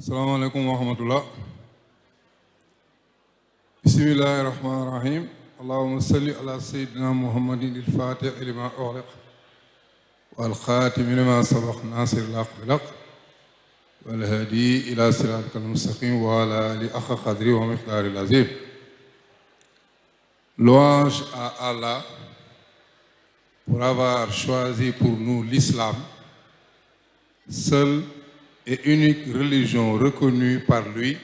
Assalamu alaikum wa rahmatullah. Bismillahir Rahmanir Rahim. Allahumma salli ala Sayyidina Muhammadin al-Fatih lima ughliq wal khatim lima sabaq nasir al-haq bil haqq wal hadi ila siratikal mustaqim wa ala alihi haqqa qadri wa miqdaril azim. Louange à Allah pour avoir choisi pour nous l'islam, seule et unique religion reconnue par lui,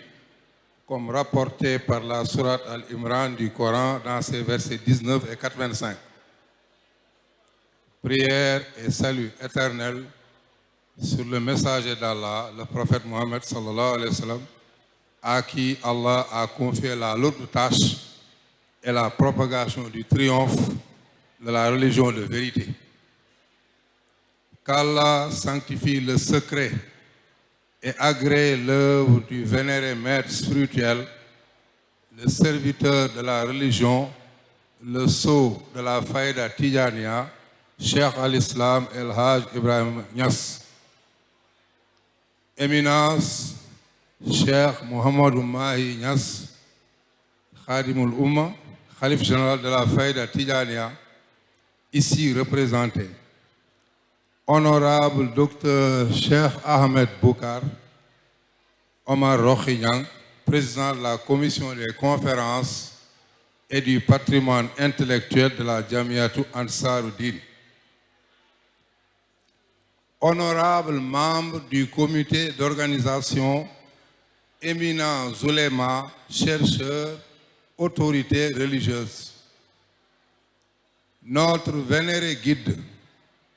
comme rapporté par la sourate Al-Imran du Coran dans ses versets 19 et 85. Prière et salut éternel sur le messager d'Allah, le prophète Mohammed sallallahu alayhi wa sallam, à qui Allah a confié la lourde tâche et la propagation du triomphe de la religion de vérité. Qu'Allah sanctifie le secret et agrée l'œuvre du vénéré maître spirituel, le serviteur de la religion, le sceau de la Faïda Tijaniya, Cheikh al-Islam El Haj Ibrahim Niass. Éminence, Cheikh Mohamedou Mahi Niass, Khadimul Umma, Khalif général de la Faïda Tijaniya, ici représenté. Honorable Dr Cheikh Ahmed Boukar, Omar Rokhignan, président de la commission des conférences et du patrimoine intellectuel de la Jamiatou Ansaruddin. Honorable membre du comité d'organisation, éminents oulémas, chercheurs, autorités religieuses. Notre vénéré guide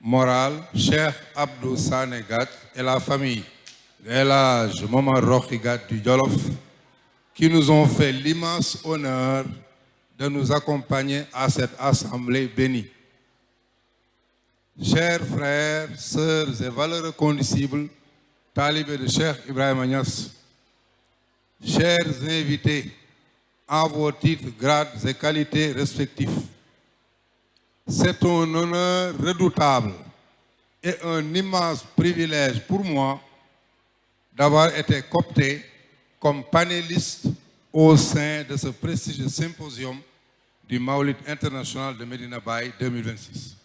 moral, Cheikh Abdou Sanegat et la famille El Hadj Momar Rokhigat du Jolof, qui nous ont fait l'immense honneur de nous accompagner à cette assemblée bénie. Chers frères, sœurs et valeureux condisciples, talibés de Cheikh Ibrahim Niass, chers invités en vos titres, grades et qualités respectifs, c'est un honneur redoutable et un immense privilège pour moi d'avoir été coopté comme panéliste au sein de ce prestigieux symposium du Maulid international de Medina Baye 2026.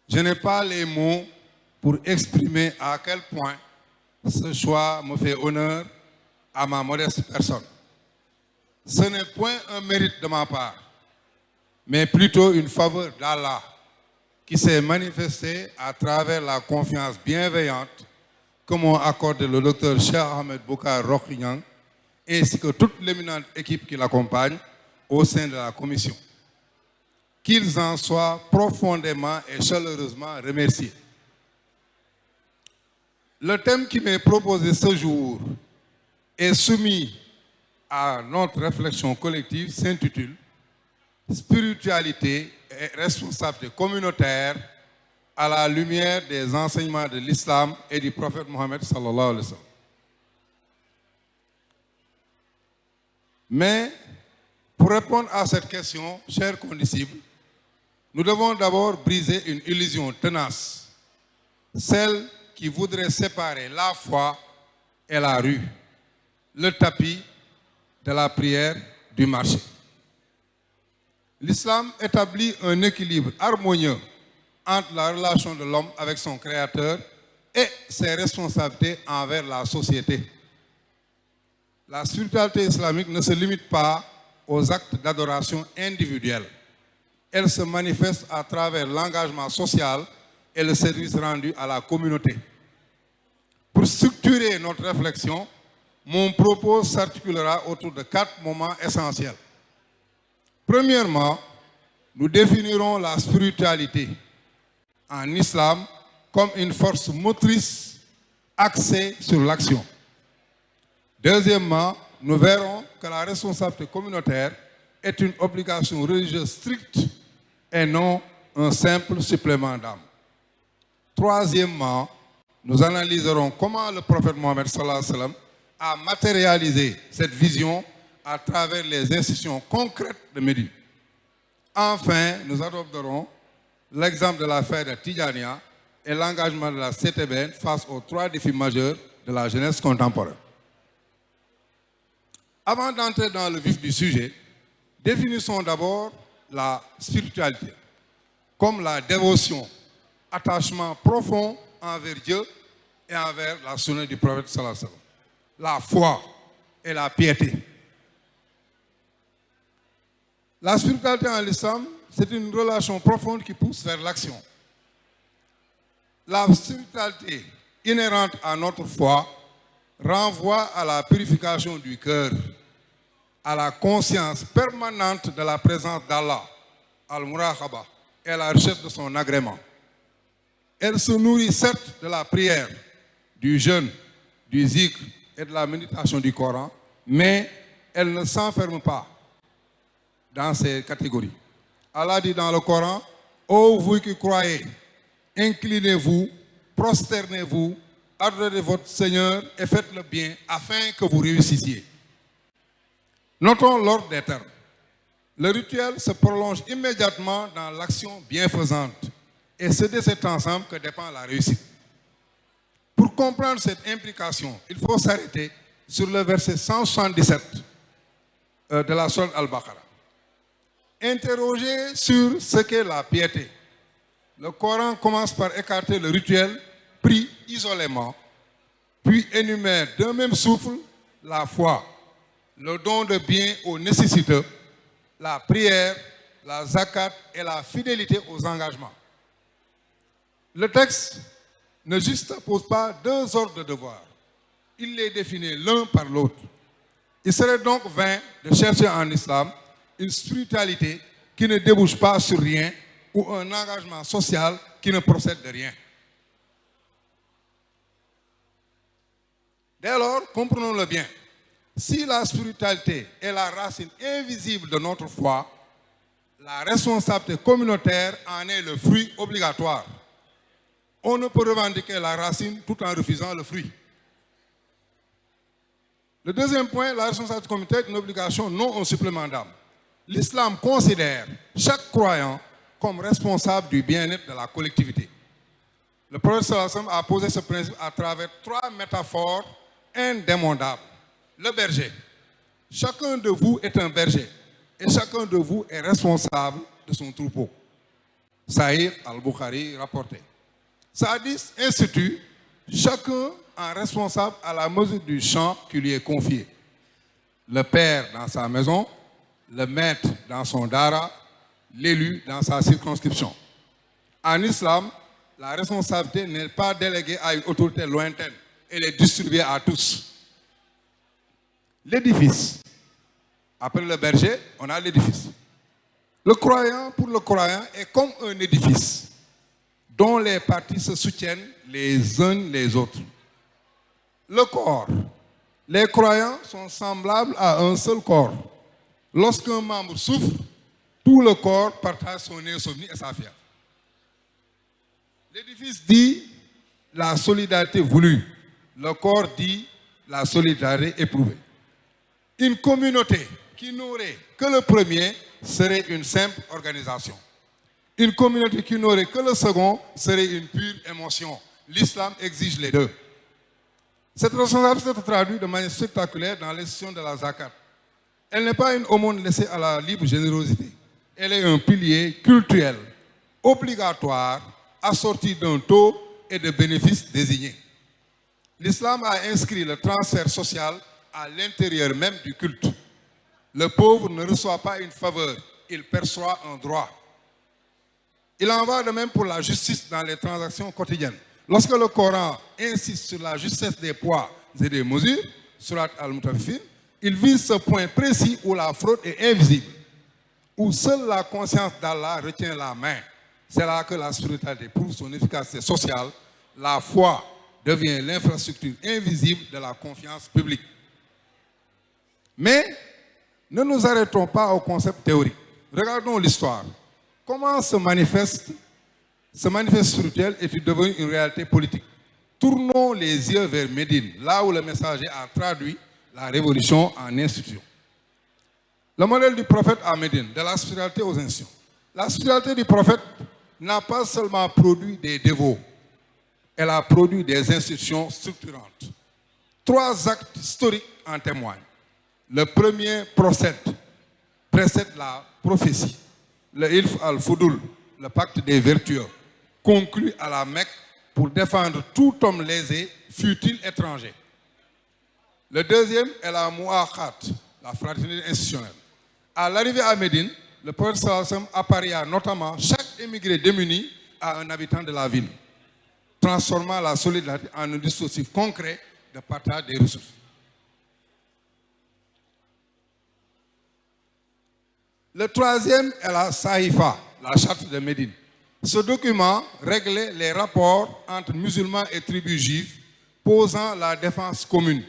Je n'ai pas les mots pour exprimer à quel point ce choix me fait honneur à ma modeste personne. Ce n'est point un mérite de ma part, mais plutôt une faveur d'Allah qui s'est manifestée à travers la confiance bienveillante que m'ont accordé le docteur Cheikh Ahmed Boukar Rokhignan ainsi que toute l'éminente équipe qui l'accompagne au sein de la commission. Qu'ils en soient profondément et chaleureusement remerciés. Le thème qui m'est proposé ce jour et soumis à notre réflexion collective s'intitule Spiritualité et responsabilité communautaire à la lumière des enseignements de l'islam et du prophète Mohammed sallallahu alayhi wa sallam. Mais pour répondre à cette question, chers condisciples, nous devons d'abord briser une illusion tenace, celle qui voudrait séparer la foi et la rue, le tapis de la prière du marché. L'islam établit un équilibre harmonieux entre la relation de l'homme avec son créateur et ses responsabilités envers la société. La spiritualité islamique ne se limite pas aux actes d'adoration individuels. Elle se manifeste à travers l'engagement social et le service rendu à la communauté. Pour structurer notre réflexion, mon propos s'articulera autour de 4 moments essentiels. Premièrement, nous définirons la spiritualité en islam comme une force motrice axée sur l'action. Deuxièmement, nous verrons que la responsabilité communautaire est une obligation religieuse stricte et non un simple supplément d'âme. Troisièmement, nous analyserons comment le prophète Mohammed sallallahu alayhi wa sallam a matérialisé cette vision à travers les institutions concrètes de Médine. Enfin, nous adopterons l'exemple de la Faïda Tijaniya et l'engagement de la CTBN face aux 3 défis majeurs de la jeunesse contemporaine. Avant d'entrer dans le vif du sujet, définissons d'abord la spiritualité comme la dévotion, attachement profond envers Dieu et envers la sunna du prophète sallallahu alayhi wa sallam, la foi et la piété. La spiritualité en l'islam, c'est une relation profonde qui pousse vers l'action. La spiritualité inhérente à notre foi renvoie à la purification du cœur, à la conscience permanente de la présence d'Allah, al-muraqaba, et à la recherche de son agrément. Elle se nourrit certes de la prière, du jeûne, du zikr et de la méditation du Coran, mais elle ne s'enferme pas dans ces catégories. Allah dit dans le Coran, « Ô vous qui croyez, inclinez-vous, prosternez-vous, adorez votre Seigneur et faites le bien afin que vous réussissiez. » Notons l'ordre des termes. Le rituel se prolonge immédiatement dans l'action bienfaisante et c'est de cet ensemble que dépend la réussite. Pour comprendre cette implication, il faut s'arrêter sur le verset 177 de la sourate Al-Baqarah. Interrogé sur ce qu'est la piété, le Coran commence par écarter le rituel pris isolément, puis énumère d'un même souffle la foi, le don de biens aux nécessiteux, la prière, la zakat et la fidélité aux engagements. Le texte ne juxtapose pas deux ordres de devoirs. Il les définit l'un par l'autre. Il serait donc vain de chercher en islam une spiritualité qui ne débouche pas sur rien ou un engagement social qui ne procède de rien. Dès lors, comprenons-le bien. Si la spiritualité est la racine invisible de notre foi, la responsabilité communautaire en est le fruit obligatoire. On ne peut revendiquer la racine tout en refusant le fruit. Le deuxième point, la responsabilité communautaire est une obligation, non un supplément d'âme. L'islam considère chaque croyant comme responsable du bien-être de la collectivité. Le prophète sallallahu alayhi wa sallam a posé ce principe à travers trois métaphores indémondables. Le berger. Chacun de vous est un berger et chacun de vous est responsable de son troupeau. Sahih al-Bukhari rapporté. Ce hadith institue chacun en responsable à la mesure du champ qui lui est confié. Le père dans sa maison, le maître dans son dara, l'élu dans sa circonscription. En islam, la responsabilité n'est pas déléguée à une autorité lointaine, elle est distribuée à tous. L'édifice. Après le berger, on a l'édifice. Le croyant, pour le croyant, est comme un édifice dont les parties se soutiennent les uns les autres. Le corps. Les croyants sont semblables à un seul corps. Lorsqu'un membre souffre, tout le corps partage son insomnie et sa fièvre. L'édifice dit la solidarité voulue. Le corps dit la solidarité éprouvée. Une communauté qui n'aurait que le premier serait une simple organisation. Une communauté qui n'aurait que le second serait une pure émotion. L'islam exige les deux. Cette responsabilité se traduit de manière spectaculaire dans l'institution de la zakat. Elle n'est pas une aumône laissée à la libre générosité. Elle est un pilier cultuel, obligatoire, assorti d'un taux et de bénéfices désignés. L'islam a inscrit le transfert social à l'intérieur même du culte. Le pauvre ne reçoit pas une faveur, il perçoit un droit. Il en va de même pour la justice dans les transactions quotidiennes. Lorsque le Coran insiste sur la justesse des poids et des mesures, surat al-Mutaffifin, il vise ce point précis où la fraude est invisible, où seule la conscience d'Allah retient la main. C'est là que la spiritualité prouve son efficacité sociale. La foi devient l'infrastructure invisible de la confiance publique. Mais ne nous arrêtons pas au concept théorique. Regardons l'histoire. Comment ce manifeste spirituel est devenu une réalité politique? Tournons les yeux vers Médine, là où le messager a traduit la révolution en institution. Le modèle du prophète à Médine, de la spiritualité aux institutions. La spiritualité du prophète n'a pas seulement produit des dévots, elle a produit des institutions structurantes. 3 actes historiques en témoignent. Le premier précède la prophétie. Le Hilf al-Fudul, le pacte des vertueux, conclu à la Mecque pour défendre tout homme lésé, fût-il étranger. Le deuxième est la Mu'akhat, la fraternité institutionnelle. À l'arrivée à Médine, le prophète sallallahu alayhi wa sallam apparia notamment chaque émigré démuni à un habitant de la ville, transformant la solidarité en un dispositif concret de partage des ressources. Le troisième est la Sahifa, la charte de Médine. Ce document réglait les rapports entre musulmans et tribus juives, posant la défense commune,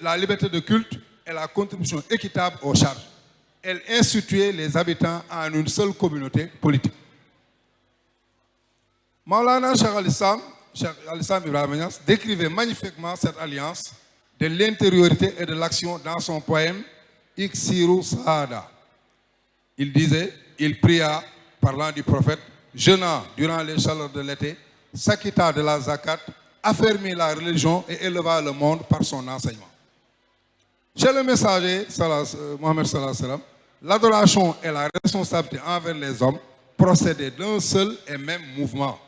la liberté de culte et la contribution équitable aux charges. Elle instituait les habitants en une seule communauté politique. Maulana Cheikh al-Islam Ibrahima Niass décrivait magnifiquement cette alliance de l'intériorité et de l'action dans son poème Iksiru Saada. Il disait, il pria, parlant du prophète, jeûnant durant les chaleurs de l'été, s'acquitta de la zakat, affermit la religion et éleva le monde par son enseignement. Chez le messager, Mohammed sallallahu alayhi wa sallam, l'adoration et la responsabilité envers les hommes procédaient d'un seul et même mouvement.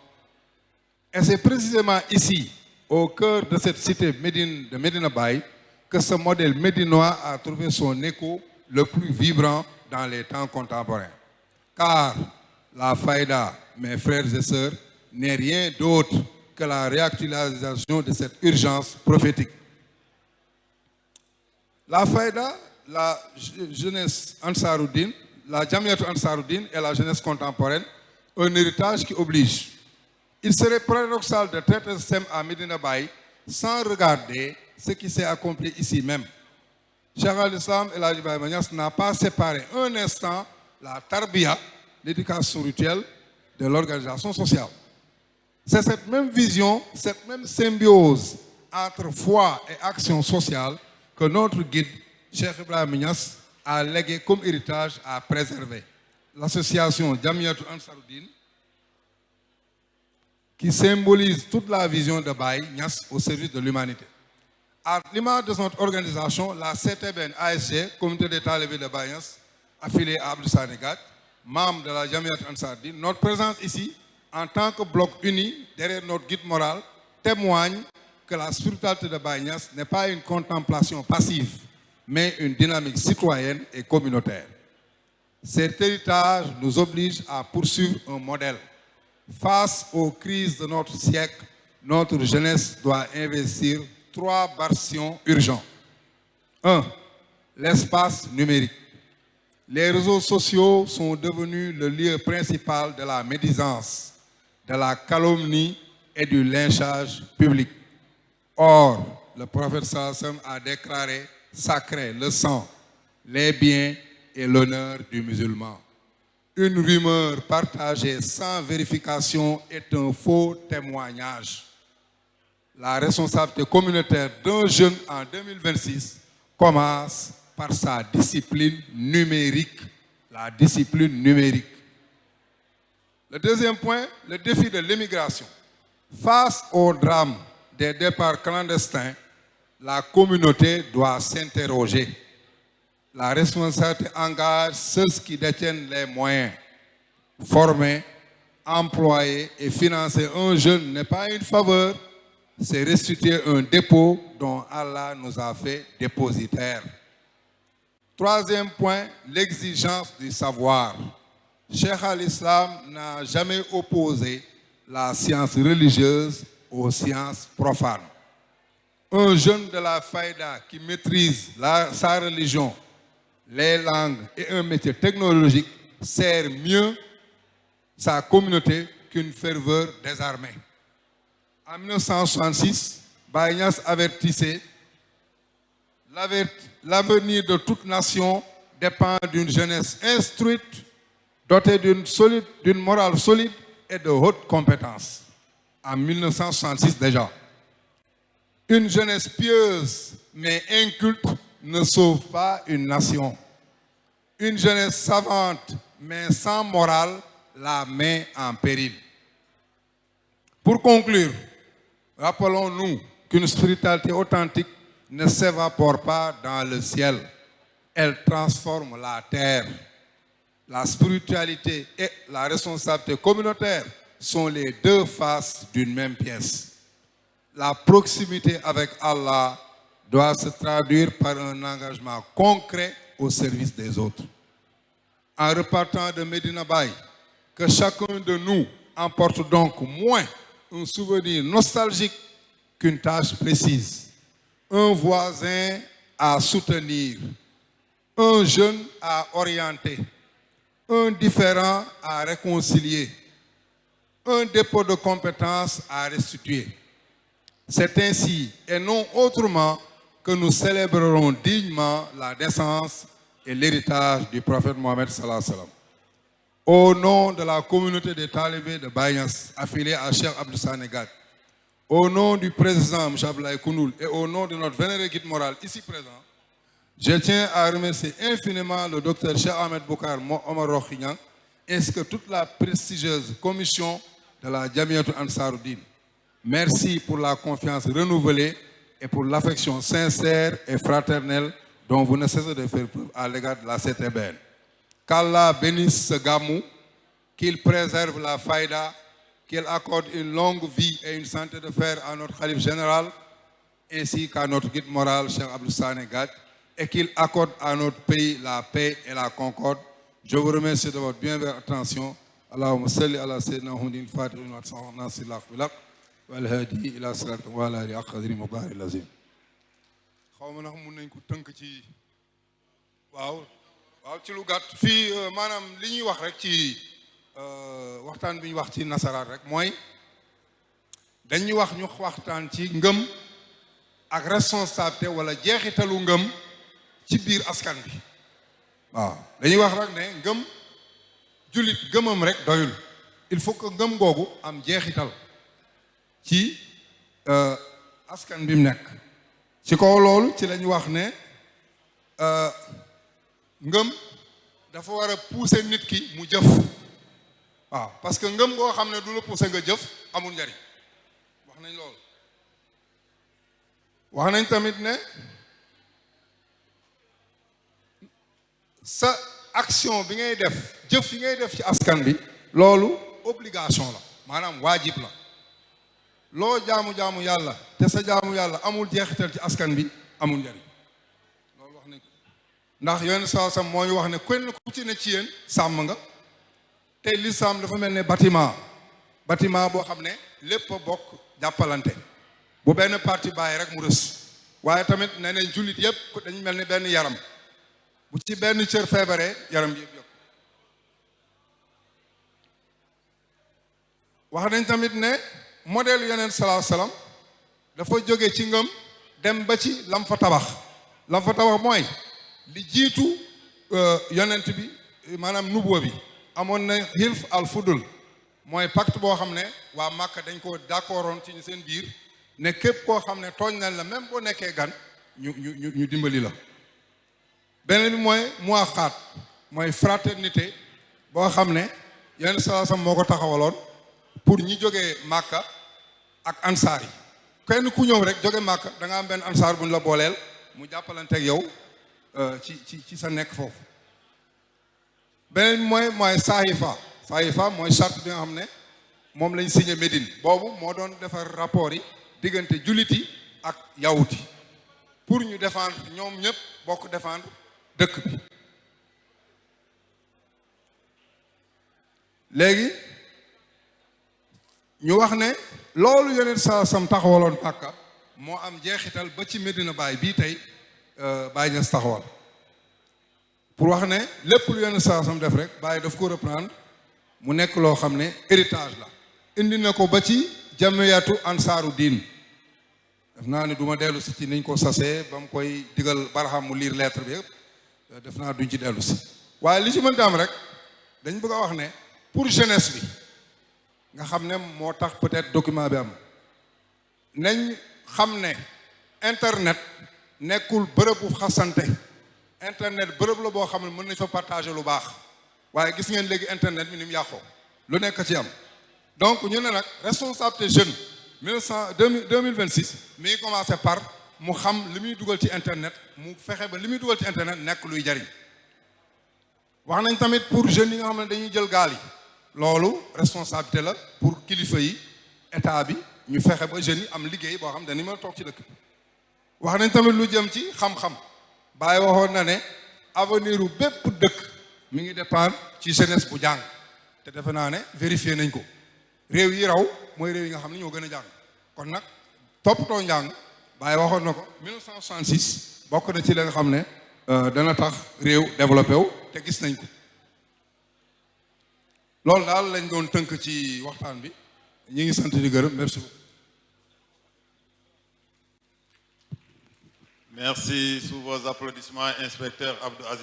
Et c'est précisément ici, au cœur de cette cité de Medina Baye, que ce modèle médinois a trouvé son écho le plus vibrant dans les temps contemporains. Car la faïda, mes frères et sœurs, n'est rien d'autre que la réactualisation de cette urgence prophétique. La faïda, la jeunesse Ansaruddin, la Jamiat Ansaruddin et la jeunesse contemporaine, un héritage qui oblige. Il serait paradoxal de traiter ce thème à Medina Baye sans regarder ce qui s'est accompli ici même. Cheikh al-Islam El Hadji Ibrahima Niass n'a pas séparé un instant la tarbiya, l'éducation rituelle, de l'organisation sociale. C'est cette même vision, cette même symbiose entre foi et action sociale que notre guide, Cheikh Ibrahima Niass, a légué comme héritage à préserver. L'association Jamiatou Ansaruddin, qui symbolise toute la vision de Baye Niass au service de l'humanité. À l'image de notre organisation, la CTBN ASG, Communauté des talibés de Baye Niass, affiliée à Abdou Sanigat, membre de la Jamiat Ansaruddin, notre présence ici, en tant que bloc uni derrière notre guide moral, témoigne que la spiritualité de Baye Niass n'est pas une contemplation passive, mais une dynamique citoyenne et communautaire. Cet héritage nous oblige à poursuivre un modèle. Face aux crises de notre siècle, notre jeunesse doit investir 3 bastions urgents. 1. L'espace numérique. Les réseaux sociaux sont devenus le lieu principal de la médisance, de la calomnie et du lynchage public. Or, le prophète sallallahu alayhi wa sallam a déclaré sacré le sang, les biens et l'honneur du musulman. Une rumeur partagée sans vérification est un faux témoignage. La responsabilité communautaire d'un jeune en 2026 commence par sa discipline numérique. La discipline numérique. Le deuxième point, le défi de l'immigration. Face au drame des départs clandestins, la communauté doit s'interroger. La responsabilité engage ceux qui détiennent les moyens. Former, employer et financer un jeune n'est pas une faveur, c'est restituer un dépôt dont Allah nous a fait dépositaire. Troisième point, l'exigence du savoir. Cheikh al-Islam n'a jamais opposé la science religieuse aux sciences profanes. Un jeune de la faïda qui maîtrise sa religion, les langues et un métier technologique sert mieux sa communauté qu'une ferveur désarmée. En 1966, Baye Niass avertissait l'avenir de toute nation dépend d'une jeunesse instruite, dotée d'une morale solide et de hautes compétences. En 1966 déjà. Une jeunesse pieuse mais inculte ne sauve pas une nation. Une jeunesse savante mais sans morale la met en péril. Pour conclure, rappelons-nous qu'une spiritualité authentique ne s'évapore pas dans le ciel. Elle transforme la terre. La spiritualité et la responsabilité communautaire sont les deux faces d'une même pièce. La proximité avec Allah doit se traduire par un engagement concret au service des autres. En repartant de Medina Baye, que chacun de nous emporte donc moins un souvenir nostalgique qu'une tâche précise. Un voisin à soutenir, un jeune à orienter, un différend à réconcilier, un dépôt de compétences à restituer. C'est ainsi et non autrement que nous célébrerons dignement la naissance et l'héritage du prophète Mohammed sallallahu alayhi wa sallam. Au nom de la communauté des talibés de Baye Niass affiliés à Cheikh Abdou Sané Gad, au nom du président M. Abdoulaye Koundoul et au nom de notre vénéré guide moral ici présent, je tiens à remercier infiniment le docteur Cheikh Ahmed Boukar Omar Rokhignan ainsi que toute la prestigieuse commission de la Jamiatou Ansaroudine. Merci pour la confiance renouvelée et pour l'affection sincère et fraternelle dont vous ne cessez de faire preuve à l'égard de la CTBN. Qu'Allah bénisse ce gamou, qu'il préserve la faïda, qu'il accorde une longue vie et une santé de fer à notre khalife général, ainsi qu'à notre guide moral, Cheikh Abdou Sané Gad, et qu'il accorde à notre pays la paix et la concorde. Je vous remercie de votre bienveillante attention. Allahumma salli ala sayyidina Muhammadin Fatihil wa nasir al-haq wal hadi ila siratika wa ala alihi qadri muqdari lazim. xawma ndax mun nañ ko tënk ci waaw ci lu gàtt fii maanaam li ñuy wax rek ci waxtaan bi ñu wax ci nasaraat rek mooy dañuy wax ñu waxtaan ci ngëm ak responsabilité wala jeexitalu ngëm ci biir askan bi waaw dañuy wax rek ne ngëm jullit gëmam rek doyul il faut que ngëm googu am jeexital ci askan bi mu nekk ci kaw loolu ci lañu wax ne ngëm dafa war a pousser nit ki mu jëf waaw parce que ngëm goo xam ne du la pousser nga jëf amul njariñ wax nañ loolu wax nañ tamit ne sa action bi ngay def jëf yi ngay def ci askan bi loolu obligation la maanaam waajib la loo jaamu yàlla te sa jaamu yàlla amul jeexital ci askan bi amul njariñ loolu wax nañ ko ndax yoon saa sam mooy wax ne kenn ku ci ne ci yéen sàmm nga te lislaam dafa mel ne bâtiment boo xam ne lépp a bokk jàppalante bu benn parti bàyyi rek mu rës waaye tamit nee nañ jullit yëpp dañu mel ni benn yaram bu ci benn cër feebaree yaram bi yëpp yokk wax nañ tamit ne modèle yonent sallallahu alayhi wasallam dafa jóge ci ngëm dem ba ci lam fa tabax mooy li jiitu yonent bi maanaam nubuwa bi amoon na hilf al fudul mooy pacte boo xam ne waa Màkka dañ ko d'accordoon ci seen biir ne képp koo xam ne tooñ nañ la même boo nekkee gan ñu dimbali la beneen bi mooy muwaaxaat mooy fraternité boo xam ne yonent sallallahu alayhi wasallam moo ko taxawaloon pour ñi jógee Màkka ak ansaar yi kenn ku ñëw rek jóge Màkka da nga am benn ansaar bu ñu la booleel mu jàppalanteeg yow ci sa nekk foofu beneen mooy saahifa mooy charte bi nga xam ne moom lañ signé Médine boobu moo doon defar rapport yi diggante julliti ak yawuti pour ñu défendre ñoom ñëpp bokk défendre dëkk bi léegi ñu wax ne loolu yonent sa sam taxawaloon Makka moo am jeexital ba ci Medina Baye bii tey Baye Niass taxawal pour wax ne lépp lu yonent sa sam def rek Baye daf ko reprendre mu nekk loo xam ne héritage la indi na ko ba ci jamiyatu ansaaru diin def naa ne du ma dellu si ci niñ ko sasee ba mu koy digal Barham mu lire lettre bi yëpp def naa duñ ci dellu si waaye li ci mën am rek dañ bëgg a wax ne pour jeunesse bi nga xam ne moo tax peut-être document bi am nañ xam ne internet nekkul bërëbu xasante internet bërëb la boo xam ne mën nañ fa partager lu baax waaye gis ngeen léegi internet bi ni mu yàqoo lu nekk ci am donc ñu ne nag responsabilité jeune 2026 mi ngi commencé par mu xam li muy dugal ci internet mu fexe ba li muy dugal ci internet nekk luy jariñ wax nañ tamit pour jeunes yi nga xam ne dañuy jël gaal yi loolu responsabilité la pour kilifa yi état bi ñu fexe ba jeunes yi am liggéey boo xam dañu mën a toog ci dëkk bi wax nañ tamit lu jëm ci xam-xam Baye waxoon na ne avenir u bépp dëkk mi ngi dépendre ci jeunesse bu jàng te defe naa ne vérifié nañ ko réew yi raw mooy réew yi nga xam ne ñoo gën a jàng kon nag toppatoo njàng Baye waxoon na ko 1966 bokk na ci la nga xam ne dana tax réew développé wu te gis nañ ko loolu daal lañ doon tënk ci waxtaan bi ñi ngi sant di gërëm merci beaucoup. Merci. Sous vos applaudissements, inspecteur Abdou Aziz.